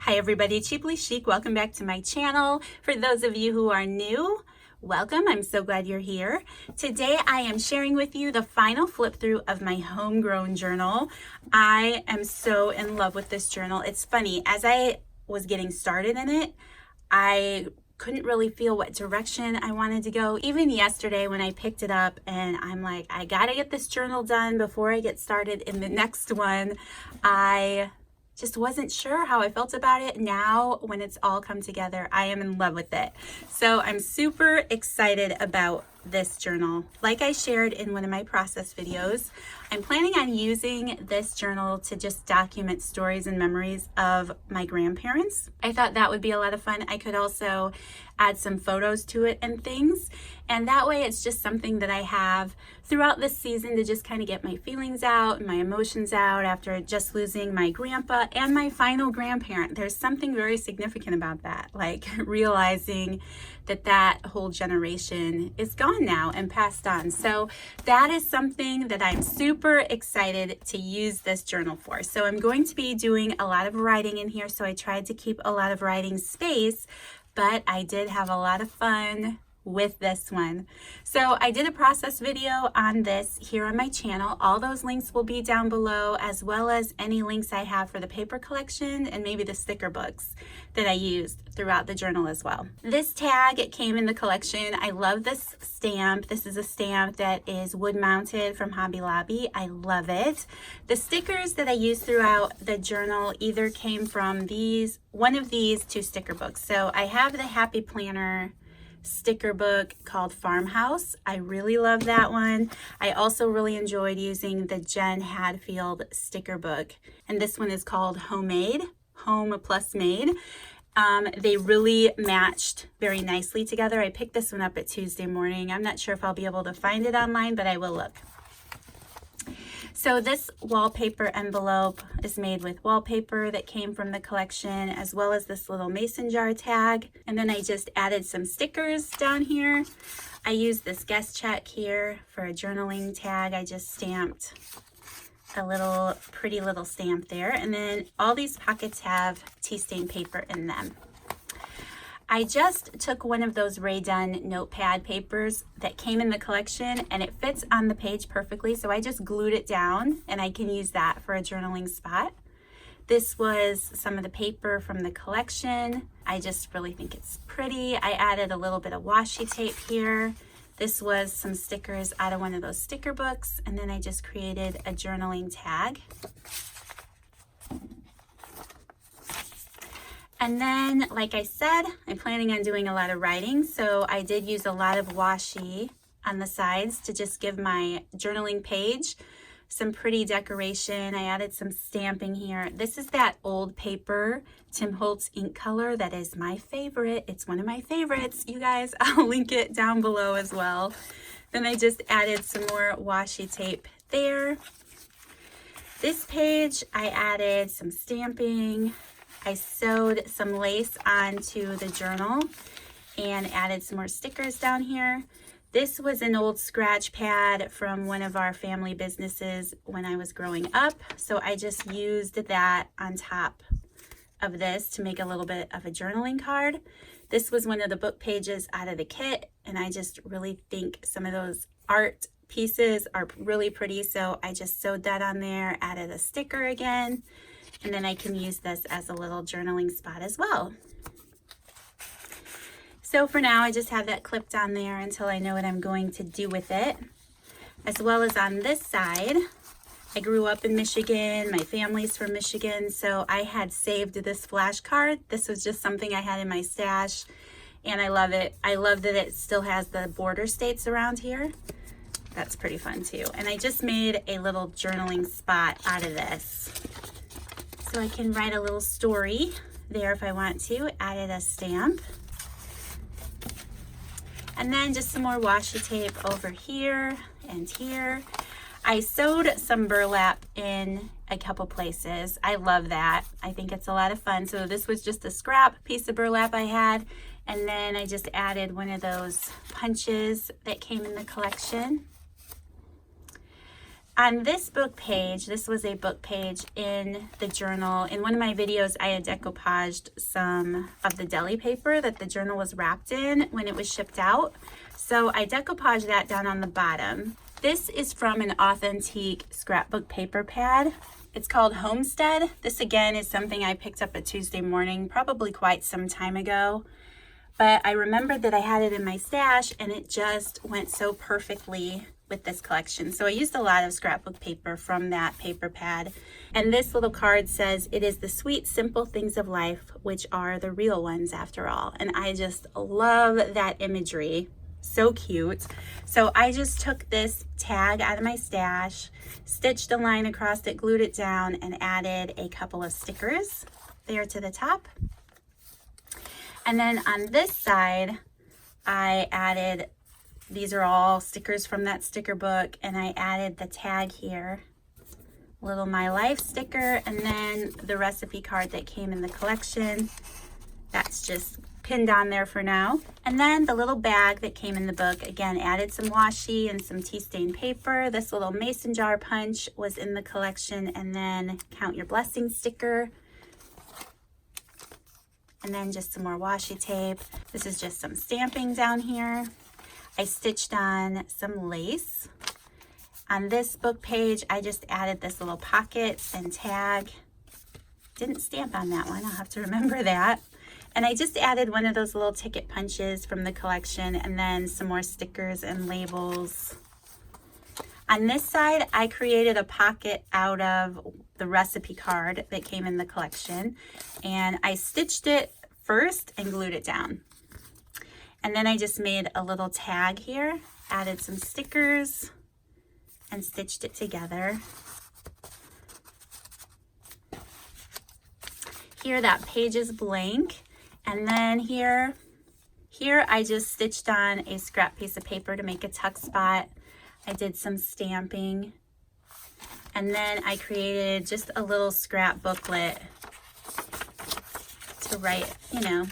Hi everybody, Cheaply Chic. Welcome back to my channel. For those of you who are new, welcome. I'm so glad you're here. Today I am sharing with you the final flip through of my Homegrown journal. I am so in love with this journal. It's funny, as I was getting started in it, I couldn't really feel what direction I wanted to go. Even yesterday when I picked it up and I'm like, I gotta get this journal done before I get started in the next one. I just wasn't sure how I felt about it. Now, when it's all come together, I am in love with it. So I'm super excited about this journal. Like I shared in one of my process videos, I'm planning on using this journal to just document stories and memories of my grandparents. I thought that would be a lot of fun. I could also add some photos to it and things. And that way it's just something that I have throughout this season to just kind of get my feelings out and my emotions out after just losing my grandpa and my final grandparent. There's something very significant about that, like realizing that that whole generation is gone now and passed on. So that is something that I'm super excited to use this journal for. So I'm going to be doing a lot of writing in here. So I tried to keep a lot of writing space, but I did have a lot of fun with this one. So I did a process video on this here on my channel. All those links will be down below, as well as any links I have for the paper collection and maybe the sticker books that I used throughout the journal as well. This tag came in the collection. I love this stamp. This is a stamp that is wood mounted from Hobby Lobby. I love it. The stickers that I used throughout the journal either came from one of these two sticker books. So I have the Happy Planner sticker book called Farmhouse. I really love that one. I also really enjoyed using the Jen Hadfield sticker book, and this one is called Homemade, Home Plus Made. They really matched very nicely together. I picked this one up at Tuesday morning. I'm not sure if I'll be able to find it online, but I will look. So this wallpaper envelope is made with wallpaper that came from the collection, as well as this little mason jar tag. And then I just added some stickers down here. I used this guest check here for a journaling tag. I just stamped a pretty little stamp there. And then all these pockets have tea stain paper in them. I just took one of those Rae Dunn notepad papers that came in the collection, and it fits on the page perfectly, so I just glued it down and I can use that for a journaling spot. This was some of the paper from the collection. I just really think it's pretty. I added a little bit of washi tape here. This was some stickers out of one of those sticker books, and then I just created a journaling tag. And then, like I said, I'm planning on doing a lot of writing, so I did use a lot of washi on the sides to just give my journaling page some pretty decoration. I added some stamping here. This is that old paper, Tim Holtz ink color, that is my favorite. It's one of my favorites, you guys. I'll link it down below as well. Then I just added some more washi tape there. This page, I added some stamping. I sewed some lace onto the journal and added some more stickers down here. This was an old scratch pad from one of our family businesses when I was growing up. So I just used that on top of this to make a little bit of a journaling card. This was one of the book pages out of the kit, and I just really think some of those art pieces are really pretty. So I just sewed that on there, added a sticker again. And then I can use this as a little journaling spot as well. So for now, I just have that clipped on there until I know what I'm going to do with it. As well as on this side, I grew up in Michigan. My family's from Michigan, so I had saved this flashcard. This was just something I had in my stash, and I love it. I love that it still has the border states around here. That's pretty fun too. And I just made a little journaling spot out of this. So I can write a little story there if I want to. Added a stamp. And then just some more washi tape over here and here. I sewed some burlap in a couple places. I love that. I think it's a lot of fun. So this was just a scrap piece of burlap I had. And then I just added one of those punches that came in the collection. On this book page, this was a book page in the journal. In one of my videos, I had decoupaged some of the deli paper that the journal was wrapped in when it was shipped out. So I decoupaged that down on the bottom. This is from an authentic scrapbook paper pad. It's called Homestead. This again is something I picked up a Tuesday morning, probably quite some time ago. But I remembered that I had it in my stash and it just went so perfectly with this collection. So I used a lot of scrapbook paper from that paper pad. And this little card says, "It is the sweet, simple things of life, which are the real ones after all." And I just love that imagery. So cute. So I just took this tag out of my stash, stitched a line across it, glued it down, and added a couple of stickers there to the top. And then on this side, I added, these are all stickers from that sticker book, and I added the tag here, little My Life sticker, and then the recipe card that came in the collection. That's just pinned on there for now. And then the little bag that came in the book, again, added some washi and some tea stain paper. This little mason jar punch was in the collection, and then Count Your Blessings sticker. And then just some more washi tape. This is just some stamping down here. I stitched on some lace. On this book page, I just added this little pocket and tag. Didn't stamp on that one, I'll have to remember that. And I just added one of those little ticket punches from the collection, and then some more stickers and labels. On this side, I created a pocket out of the recipe card that came in the collection, and I stitched it first and glued it down. And then I just made a little tag here, added some stickers, and stitched it together. Here, that page is blank. And then here I just stitched on a scrap piece of paper to make a tuck spot. I did some stamping. And then I created just a little scrap booklet to write, you know,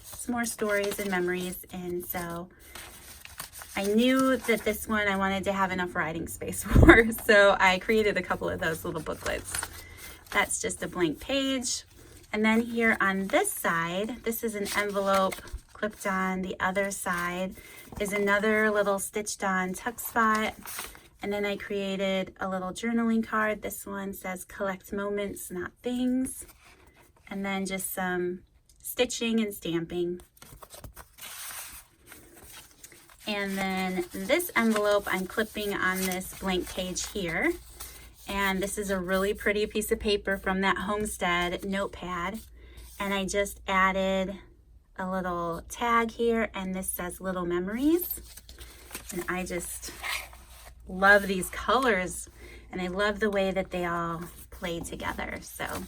some more stories and memories. And so I knew that this one I wanted to have enough writing space for. So I created a couple of those little booklets. That's just a blank page. And then here on this side, this is an envelope clipped on. The other side is another little stitched on tuck spot. And then I created a little journaling card. This one says "Collect moments, not things." And then just some stitching and stamping. And then this envelope I'm clipping on this blank page here. And this is a really pretty piece of paper from that Homestead notepad. And I just added a little tag here, and this says "Little Memories." And I just love these colors, and I love the way that they all play together. So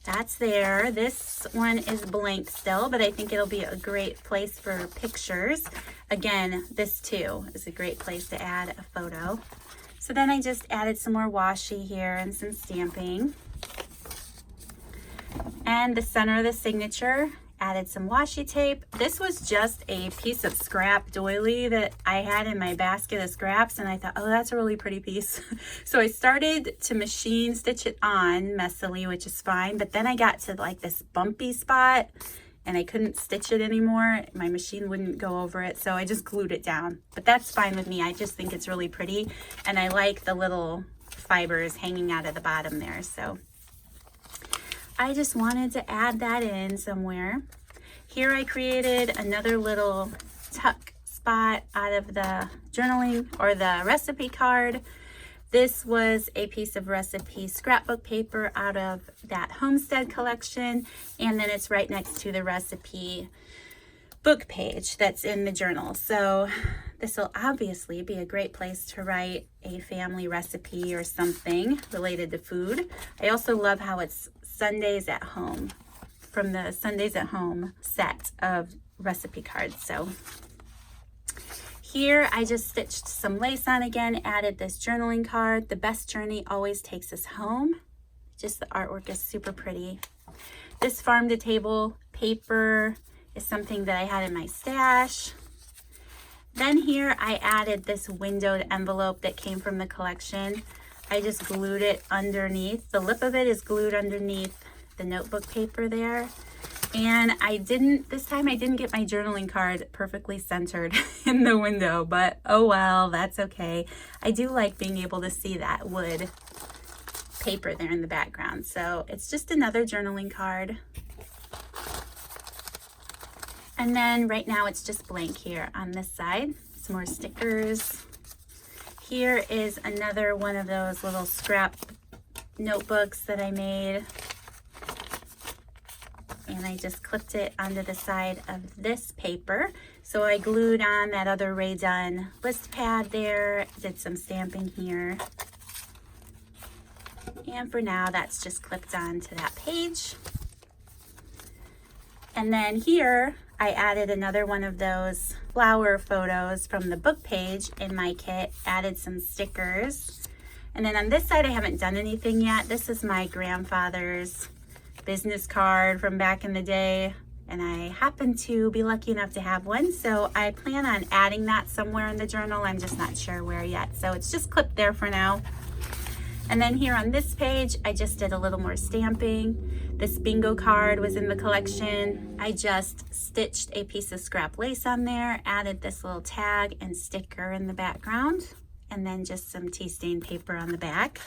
that's there. This one is blank still, but I think it'll be a great place for pictures. Again, this too is a great place to add a photo. So then I just added some more washi here and some stamping. And the center of the signature, added some washi tape. This was just a piece of scrap doily that I had in my basket of scraps, and I thought, oh, that's a really pretty piece. So I started to machine stitch it on messily, which is fine, but then I got to like this bumpy spot and I couldn't stitch it anymore. My machine wouldn't go over it, so I just glued it down. But that's fine with me. I just think it's really pretty, and I like the little fibers hanging out of the bottom there. So I just wanted to add that in somewhere. Here I created another little tuck spot out of the journaling or the recipe card. This was a piece of recipe scrapbook paper out of that Homestead collection, and then it's right next to the recipe book page that's in the journal. So this will obviously be a great place to write a family recipe or something related to food. I also love how it's Sundays at Home, from the Sundays at Home set of recipe cards. So here I just stitched some lace on again, added this journaling card. "The best journey always takes us home." Just the artwork is super pretty. This farm to table paper is something that I had in my stash. Then here I added this windowed envelope that came from the collection. I just glued it underneath. The lip of it is glued underneath the notebook paper there. And this time I didn't get my journaling card perfectly centered in the window, but oh well, that's okay. I do like being able to see that wood paper there in the background. So it's just another journaling card. And then right now it's just blank here on this side. Some more stickers. Here is another one of those little scrap notebooks that I made. And I just clipped it onto the side of this paper. So I glued on that other Rae Dunn list pad there, did some stamping here. And for now, that's just clipped on to that page. And then here, I added another one of those flower photos from the book page in my kit, added some stickers. And then on this side, I haven't done anything yet. This is my grandfather's business card from back in the day, and I happen to be lucky enough to have one, so I plan on adding that somewhere in the journal. I'm just not sure where yet, so it's just clipped there for now. And then here on this page, I just did a little more stamping. This bingo card was in the collection. I just stitched a piece of scrap lace on there, added this little tag and sticker in the background, and then just some tea stain paper on the back.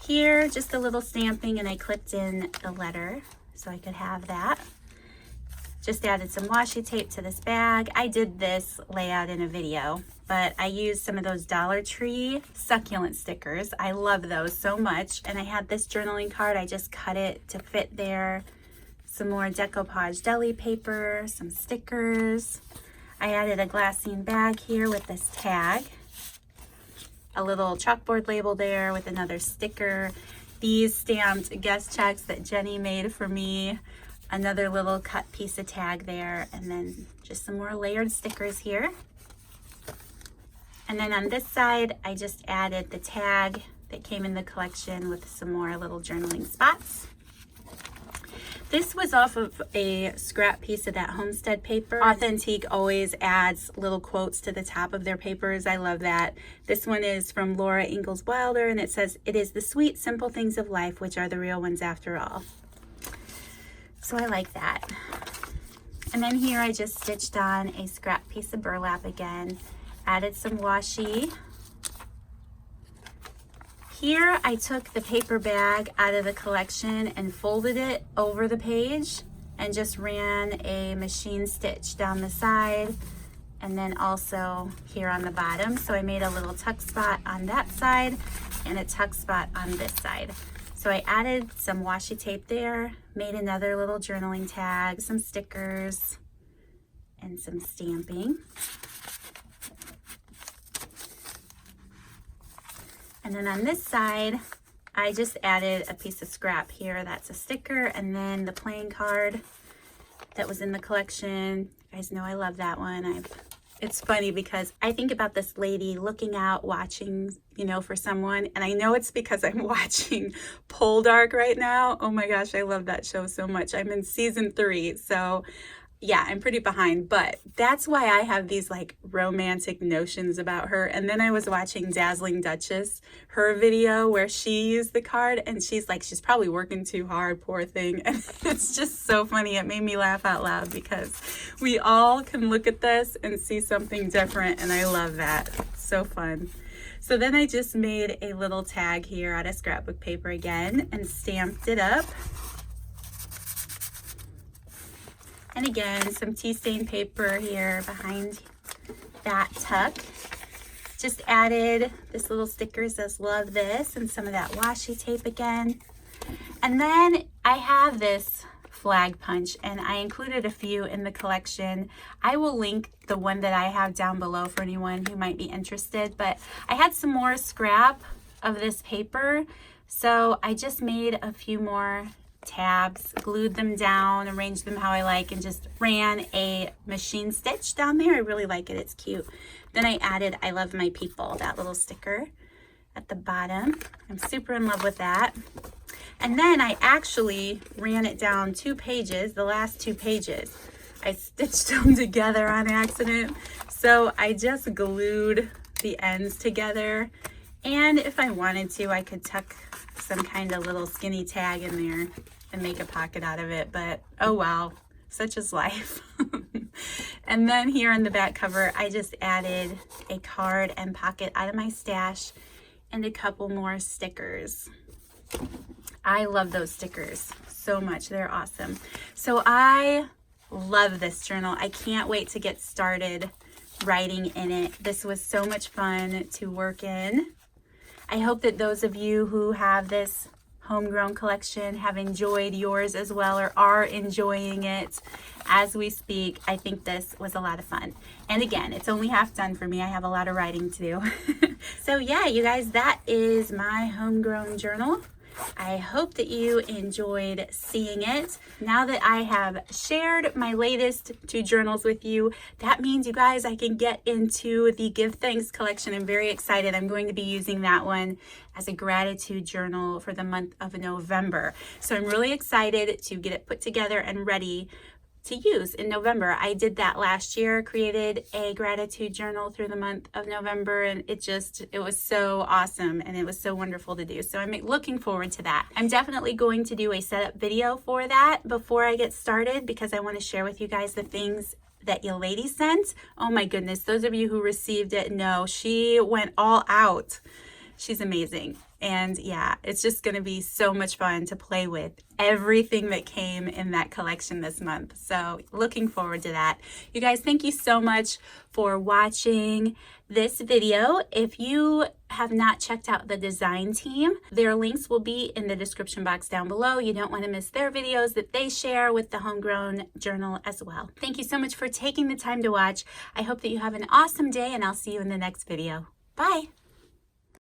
Here, just a little stamping, and I clipped in the letter so I could have that. Just added some washi tape to this bag. I did this layout in a video, but I used some of those Dollar Tree succulent stickers. I love those so much. And I had this journaling card. I just cut it to fit there. Some more decoupage deli paper, some stickers. I added a glassine bag here with this tag. A little chalkboard label there with another sticker. These stamped guest checks that Jenny made for me. Another little cut piece of tag there, and then just some more layered stickers here. And then on this side, I just added the tag that came in the collection with some more little journaling spots. This was off of a scrap piece of that homestead paper. Authentique always adds little quotes to the top of their papers. I love that. This one is from Laura Ingalls Wilder, and it says, "It is the sweet, simple things of life which are the real ones after all." So I like that. And then here I just stitched on a scrap piece of burlap again, added some washi. Here I took the paper bag out of the collection and folded it over the page and just ran a machine stitch down the side and then also here on the bottom. So I made a little tuck spot on that side and a tuck spot on this side. So I added some washi tape there, made another little journaling tag, some stickers, and some stamping. And then on this side, I just added a piece of scrap here. That's a sticker, and then the playing card that was in the collection. You guys know I love that one. It's funny because I think about this lady looking out, watching, for someone, and I know it's because I'm watching Poldark right now. Oh my gosh, I love that show so much. I'm in season 3, so yeah, I'm pretty behind, but that's why I have these like romantic notions about her. And then I was watching Dazzling Duchess, her video where she used the card, and she's probably working too hard, poor thing. And it's just so funny. It made me laugh out loud because we all can look at this and see something different, and I love that. It's so fun. So then I just made a little tag here out of scrapbook paper again and stamped it up. And again, some tea stain paper here behind that tuck. Just added this little sticker says love this and some of that washi tape again. And then I have this flag punch and I included a few in the collection. I will link the one that I have down below for anyone who might be interested, but I had some more scrap of this paper. So I just made a few more tabs, glued them down, arranged them how I like, and just ran a machine stitch down there. I really like it. It's cute. Then I added I love my people, that little sticker at the bottom. I'm super in love with that. And then I actually ran it down 2 pages, the last 2 pages. I stitched them together on accident. So I just glued the ends together. And if I wanted to, I could tuck some kind of little skinny tag in there and make a pocket out of it. But oh well, such is life. And then here on the back cover, I just added a card and pocket out of my stash and a couple more stickers. I love those stickers so much. They're awesome. So I love this journal. I can't wait to get started writing in it. This was so much fun to work in. I hope that those of you who have this Homegrown collection have enjoyed yours as well, or are enjoying it as we speak. I think this was a lot of fun. And again, it's only half done for me. I have a lot of writing to do. So yeah, you guys, that is my Homegrown journal. I hope that you enjoyed seeing it. Now that I have shared my latest 2 journals with you, that means, you guys, I can get into the Give Thanks collection. I'm very excited. I'm going to be using that one as a gratitude journal for the month of November. So I'm really excited to get it put together and ready to use in November. I did that last year, created a gratitude journal through the month of November, and it was so awesome and it was so wonderful to do. So I'm looking forward to that. I'm definitely going to do a setup video for that before I get started, because I want to share with you guys the things that your lady sent. Oh my goodness, those of you who received it know she went all out. She's amazing. And yeah, it's just going to be so much fun to play with everything that came in that collection this month. So looking forward to that. You guys, thank you so much for watching this video. If you have not checked out the design team, their links will be in the description box down below. You don't want to miss their videos that they share with the Homegrown journal as well. Thank you so much for taking the time to watch. I hope that you have an awesome day, and I'll see you in the next video. Bye.